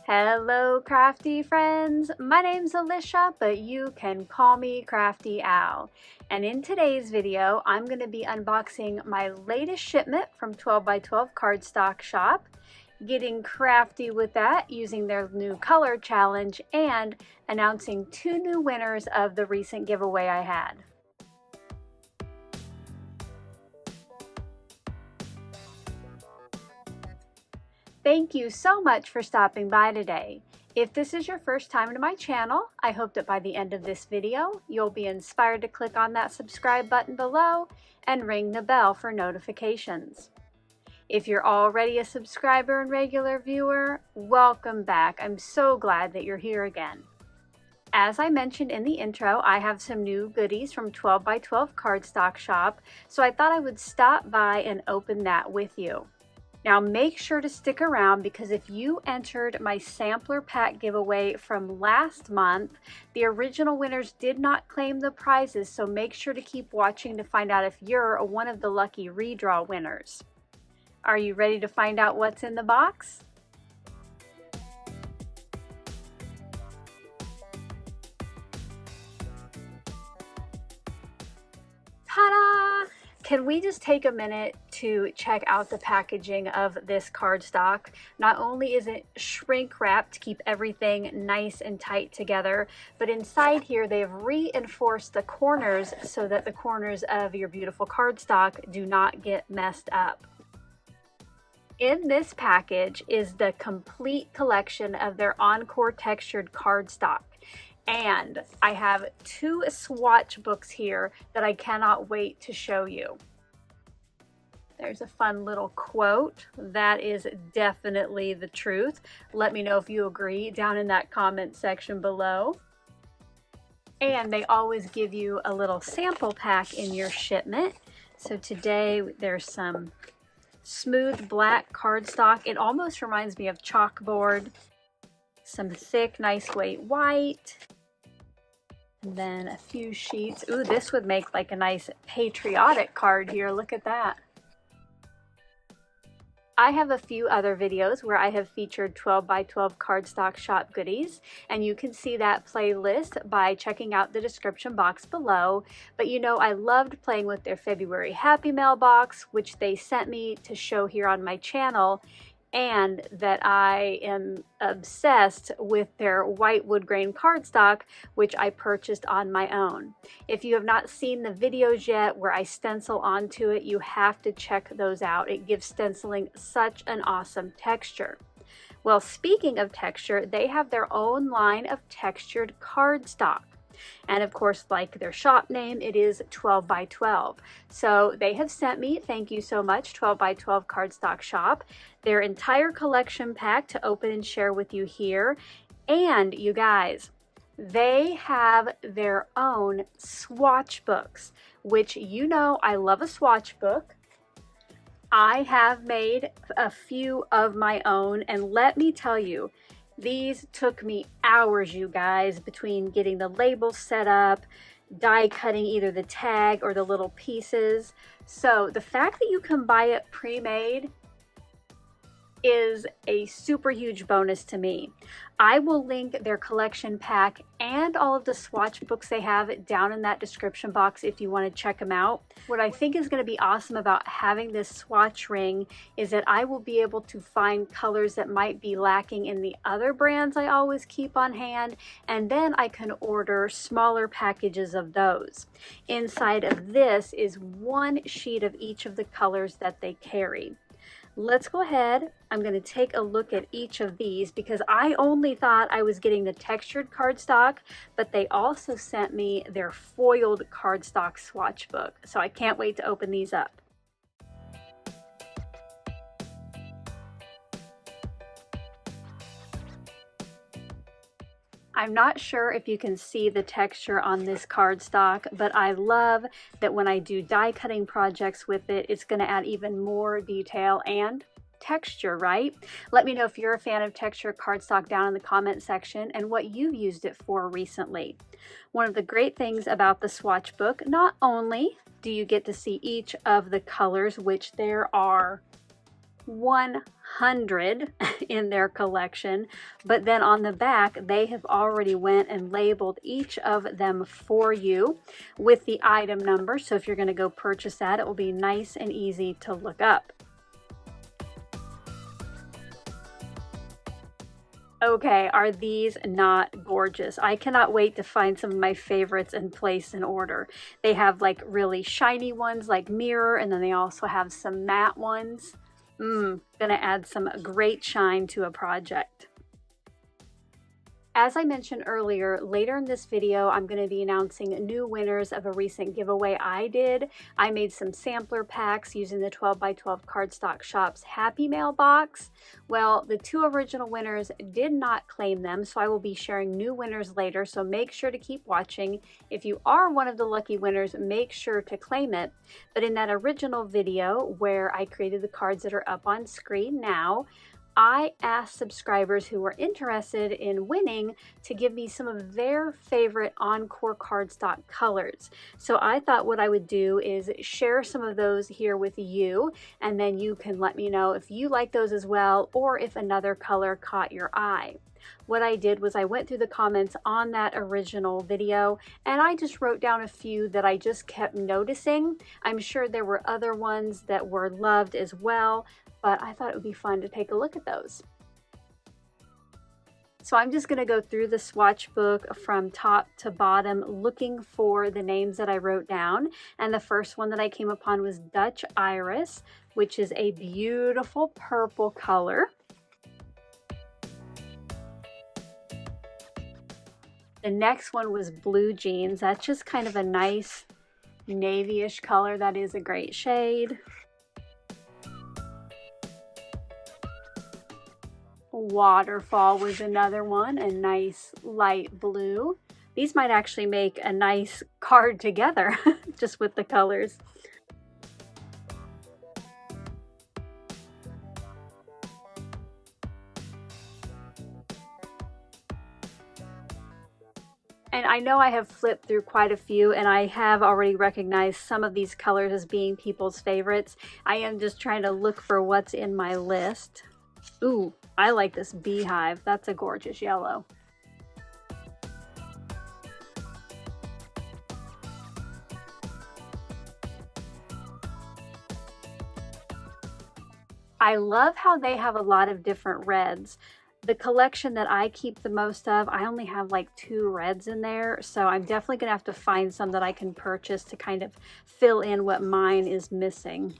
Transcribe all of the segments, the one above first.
Hello crafty friends, my name's Alicia, but you can call me Crafty Al. And in today's video, I'm going to be unboxing my latest shipment from 12x12 Cardstock Shop, getting crafty with that using their new color challenge, and announcing 2 new winners of the recent giveaway I had. Thank you so much for stopping by today. If this is your first time to my channel, I hope that by the end of this video, you'll be inspired to click on that subscribe button below and ring the bell for notifications. If you're already a subscriber and regular viewer, welcome back. I'm so glad that you're here again. As I mentioned in the intro, I have some new goodies from 12x12 Cardstock Shop, so I thought I would stop by and open that with you. Now make sure to stick around, because if you entered my sampler pack giveaway from last month, the original winners did not claim the prizes, so make sure to keep watching to find out if you're one of the lucky redraw winners. Are you ready to find out what's in the box? Ta-da! Can we just take a minute to check out the packaging of this cardstock? Not only is it shrink wrapped to keep everything nice and tight together, but inside here they've reinforced the corners so that the corners of your beautiful cardstock do not get messed up. In this package is the complete collection of their Encore textured cardstock. And I have 2 swatch books here that I cannot wait to show you. There's a fun little quote. That is definitely the truth. Let me know if you agree down in that comment section below. And they always give you a little sample pack in your shipment. So today there's some smooth black cardstock. It almost reminds me of chalkboard. Some thick, nice weight white. And then a few sheets. Ooh, this would make like a nice patriotic card here. Look at that. I have a few other videos where I have featured 12x12 Cardstock Shop goodies, and you can see that playlist by checking out the description box below. But you know, I loved playing with their February Happy Mail box, which they sent me to show here on my channel, and that I am obsessed with their white wood grain cardstock, which I purchased on my own. If you have not seen the videos yet where I stencil onto it, you have to check those out. It gives stenciling such an awesome texture. Well, speaking of texture, they have their own line of textured cardstock. And of course, like their shop name, it is 12x12. So they have sent me, thank you so much, 12x12 Cardstock Shop, their entire collection pack to open and share with you here. And you guys, they have their own swatch books, which you know I love a swatch book. I have made a few of my own, and let me tell you, these took me hours, you guys, between getting the labels set up, die cutting either the tag or the little pieces. So the fact that you can buy it pre-made is a super huge bonus to me. I will link their collection pack and all of the swatch books they have down in that description box if you want to check them out. What I think is going to be awesome about having this swatch ring is that I will be able to find colors that might be lacking in the other brands I always keep on hand, and then I can order smaller packages of those. Inside of this is 1 sheet of each of the colors that they carry. Let's go ahead. I'm going to take a look at each of these because I only thought I was getting the textured cardstock, but they also sent me their foiled cardstock swatch book. So I can't wait to open these up. I'm not sure if you can see the texture on this cardstock, but I love that when I do die cutting projects with it, it's going to add even more detail and texture, right? Let me know if you're a fan of texture cardstock down in the comment section and what you've used it for recently. One of the great things about the swatch book, not only do you get to see each of the colors, which there are 100 in their collection, but then on the back they have already went and labeled each of them for you with the item number. So if you're going to go purchase that, it will be nice and easy to look up. Okay, are these not gorgeous? I cannot wait to find some of my favorites and place in order. They have like really shiny ones like mirror, and then they also have some matte ones. Gonna add some great shine to a project. As I mentioned earlier, later in this video, I'm going to be announcing new winners of a recent giveaway I did. I made some sampler packs using the 12x12 Cardstock Shop's Happy Mail box. Well, the 2 original winners did not claim them, so I will be sharing new winners later, so make sure to keep watching. If you are one of the lucky winners, make sure to claim it. But in that original video where I created the cards that are up on screen now, I asked subscribers who were interested in winning to give me some of their favorite Encore cardstock colors. So I thought what I would do is share some of those here with you, and then you can let me know if you like those as well, or if another color caught your eye. What I did was I went through the comments on that original video, and I just wrote down a few that I just kept noticing. I'm sure there were other ones that were loved as well, but I thought it would be fun to take a look at those. So I'm just going to go through the swatch book from top to bottom looking for the names that I wrote down. And the first one that I came upon was Dutch Iris, which is a beautiful purple color. The next one was Blue Jeans. That's just kind of a nice navy-ish color. That is a great shade. Waterfall was another one, a nice light blue. These might actually make a nice card together just with the colors. And I know I have flipped through quite a few, and I have already recognized some of these colors as being people's favorites. I am just trying to look for what's in my list. Ooh, I like this beehive. That's a gorgeous yellow. I love how they have a lot of different reds. The collection that I keep the most of, I only have like 2 reds in there, so I'm definitely gonna have to find some that I can purchase to kind of fill in what mine is missing.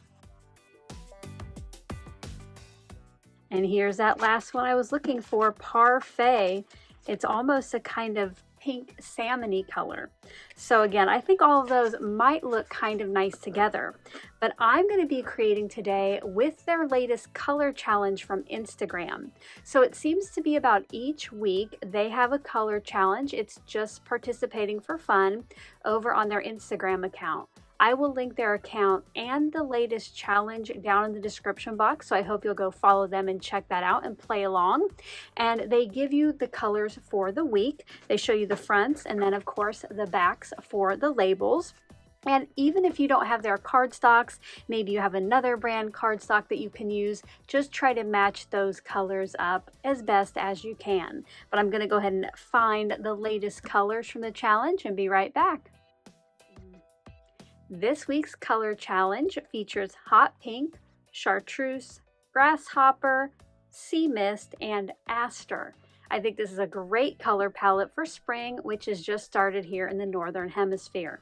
And here's that last one I was looking for, Parfait. It's almost a kind of pink salmon-y color. So again, I think all of those might look kind of nice together, but I'm going to be creating today with their latest color challenge from Instagram. So it seems to be about each week they have a color challenge. It's just participating for fun over on their Instagram account. I will link their account and the latest challenge down in the description box, so I hope you'll go follow them and check that out and play along. And they give you the colors for the week. They show you the fronts and then of course the backs for the labels. And even if you don't have their cardstocks, maybe you have another brand cardstock that you can use, just try to match those colors up as best as you can. But I'm going to go ahead and find the latest colors from the challenge and be right back. This week's color challenge features hot pink, chartreuse, grasshopper, sea mist, and aster. I think this is a great color palette for spring, which has just started here in the Northern Hemisphere.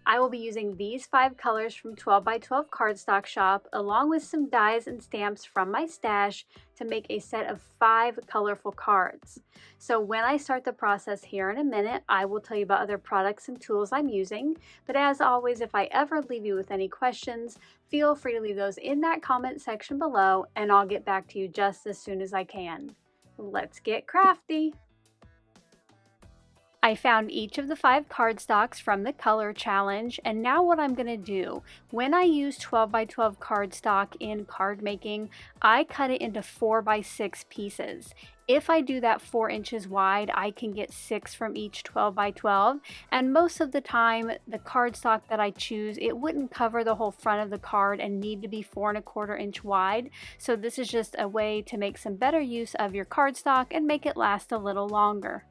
I will be using these 5 colors from 12x12 Cardstock Shop, along with some dies and stamps from my stash to make a set of 5 colorful cards. So when I start the process here in a minute, I will tell you about other products and tools I'm using. But as always, if I ever leave you with any questions, feel free to leave those in that comment section below, and I'll get back to you just as soon as I can. Let's get crafty! I found each of the 5 cardstocks from the color challenge, and now what I'm going to do, when I use 12 by 12 cardstock in card making, I cut it into 4 by 6 pieces. If I do that 4 inches wide, I can get 6 from each 12 by 12, and most of the time the cardstock that I choose, it wouldn't cover the whole front of the card and need to be 4 1/4 inch wide, so this is just a way to make some better use of your cardstock and make it last a little longer.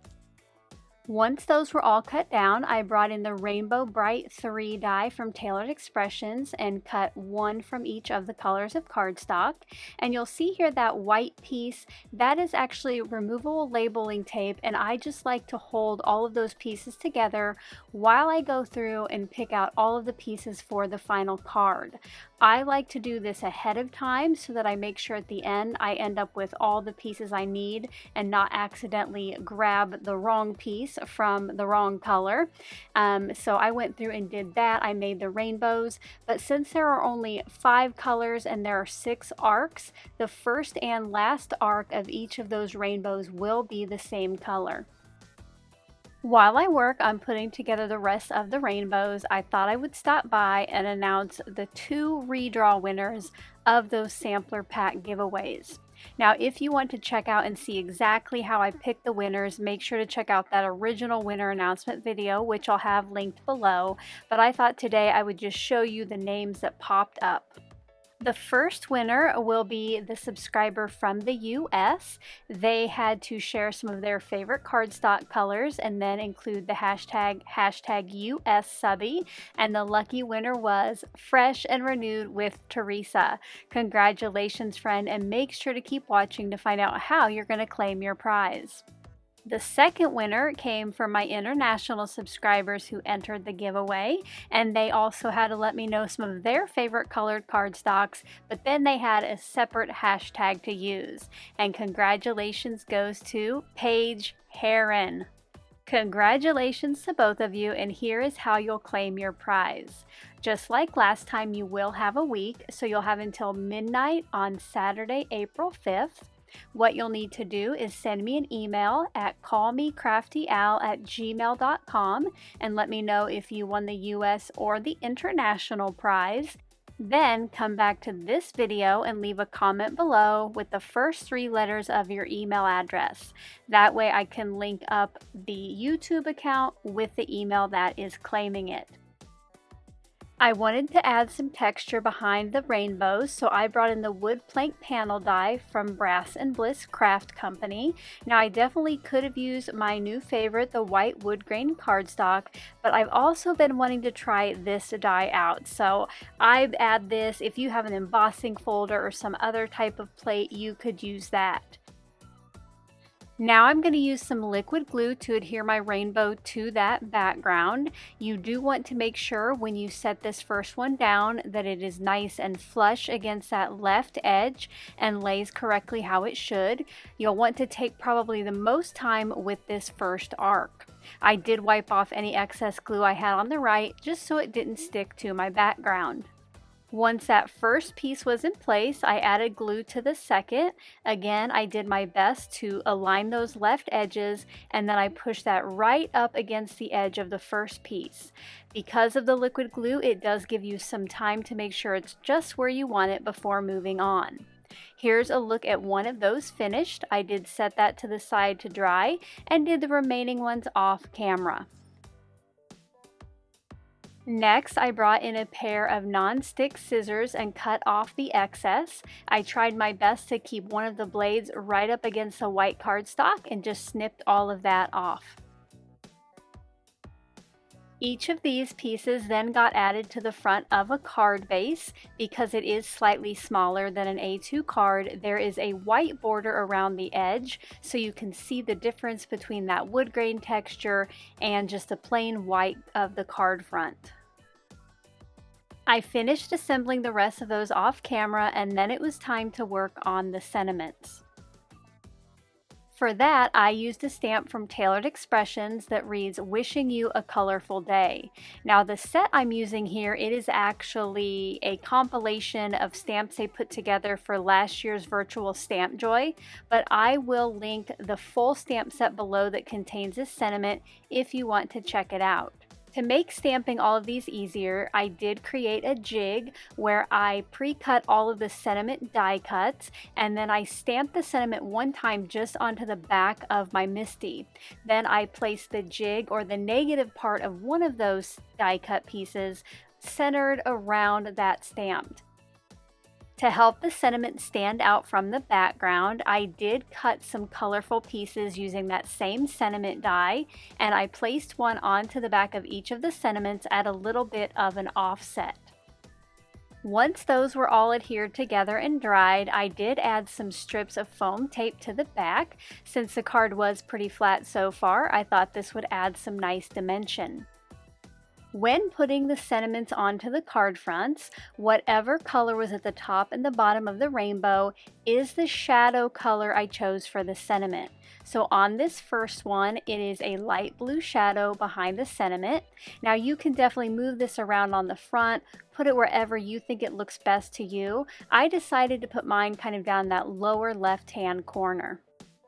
Once those were all cut down, I brought in the Rainbow Bright 3 die from Tailored Expressions and cut 1 from each of the colors of cardstock. And you'll see here that white piece, that is actually removable labeling tape, and I just like to hold all of those pieces together while I go through and pick out all of the pieces for the final card. I like to do this ahead of time so that I make sure at the end I end up with all the pieces I need and not accidentally grab the wrong piece from the wrong color. So I went through and did that. I made the rainbows, but since there are only 5 colors and there are 6 arcs, the first and last arc of each of those rainbows will be the same color. While I work on putting together the rest of the rainbows, I thought I would stop by and announce the 2 redraw winners of those sampler pack giveaways. Now, if you want to check out and see exactly how I picked the winners, make sure to check out that original winner announcement video, which I'll have linked below. But I thought today I would just show you the names that popped up. The first winner will be the subscriber from the US. They had to share some of their favorite cardstock colors and then include the hashtag #USSubby, and the lucky winner was Fresh and Renewed with Teresa. Congratulations, friend, and make sure to keep watching to find out how you're going to claim your prize. The second winner came from my international subscribers who entered the giveaway, and they also had to let me know some of their favorite colored cardstocks, but then they had a separate hashtag to use. And congratulations goes to Paige Heron. Congratulations to both of you, and here is how you'll claim your prize. Just like last time, you will have a week, so you'll have until midnight on Saturday, April 5th. What you'll need to do is send me an email at callmecraftyal@gmail.com and let me know if you won the US or the international prize. Then come back to this video and leave a comment below with the first 3 letters of your email address. That way I can link up the YouTube account with the email that is claiming it. I wanted to add some texture behind the rainbows, so I brought in the wood plank panel die from Brass and Bliss Craft Company. Now, I definitely could have used my new favorite, the white wood grain cardstock, but I've also been wanting to try this die out. So I add this. If you have an embossing folder or some other type of plate, you could use that. Now I'm going to use some liquid glue to adhere my rainbow to that background. You do want to make sure when you set this first one down that it is nice and flush against that left edge and lays correctly how it should. You'll want to take probably the most time with this first arc. I did wipe off any excess glue I had on the right just so it didn't stick to my background. Once that first piece was in place, I added glue to the second. Again, I did my best to align those left edges, and then I pushed that right up against the edge of the first piece. Because of the liquid glue, it does give you some time to make sure it's just where you want it before moving on. Here's a look at one of those finished. I did set that to the side to dry and did the remaining ones off camera. Next, I brought in a pair of non-stick scissors and cut off the excess. I tried my best to keep one of the blades right up against the white cardstock and just snipped all of that off. Each of these pieces then got added to the front of a card base. Because it is slightly smaller than an A2 card, there is a white border around the edge, so you can see the difference between that wood grain texture and just the plain white of the card front. I finished assembling the rest of those off camera, and then it was time to work on the sentiments. For that, I used a stamp from Tailored Expressions that reads, "Wishing you a colorful day." Now the set I'm using here, it is actually a compilation of stamps they put together for last year's virtual Stamp Joy, but I will link the full stamp set below that contains this sentiment if you want to check it out. To make stamping all of these easier, I did create a jig where I pre-cut all of the sentiment die cuts, and then I stamped the sentiment one time just onto the back of my MISTI. Then I placed the jig or the negative part of one of those die cut pieces centered around that stamp. To help the sentiment stand out from the background, I did cut some colorful pieces using that same sentiment die, and I placed one onto the back of each of the sentiments at a little bit of an offset. Once those were all adhered together and dried, I did add some strips of foam tape to the back. Since the card was pretty flat so far, I thought this would add some nice dimension. When putting the sentiments onto the card fronts, whatever color was at the top and the bottom of the rainbow is the shadow color I chose for the sentiment. So on this first one, it is a light blue shadow behind the sentiment. Now you can definitely move this around on the front, put it wherever you think it looks best to you. I decided to put mine kind of down that lower left-hand corner.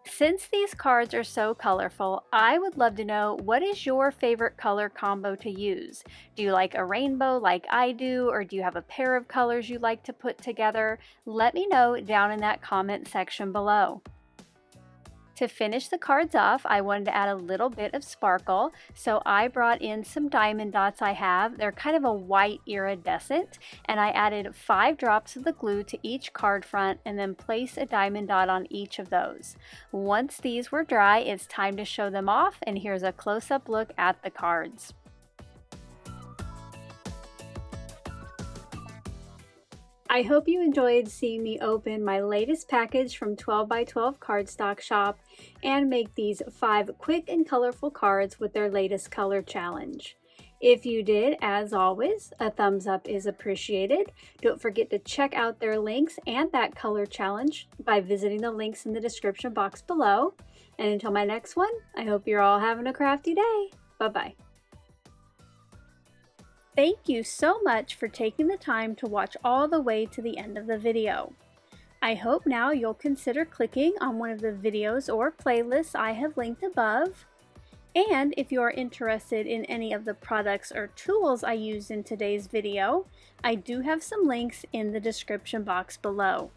Since these cards are so colorful, I would love to know, what is your favorite color combo to use? Do you like a rainbow like I do, or do you have a pair of colors you like to put together? Let me know down in that comment section below. To finish the cards off, I wanted to add a little bit of sparkle, so I brought in some diamond dots I have. They're kind of a white iridescent, and I added 5 drops of the glue to each card front and then placed a diamond dot on each of those. Once these were dry, it's time to show them off, and here's a close-up look at the cards. I hope you enjoyed seeing me open my latest package from 12 by 12 Cardstock Shop and make these 5 quick and colorful cards with their latest color challenge. If you did, as always, a thumbs up is appreciated. Don't forget to check out their links and that color challenge by visiting the links in the description box below. And until my next one, I hope you're all having a crafty day. Bye-bye. Thank you so much for taking the time to watch all the way to the end of the video. I hope now you'll consider clicking on one of the videos or playlists I have linked above. And if you are interested in any of the products or tools I used in today's video, I do have some links in the description box below.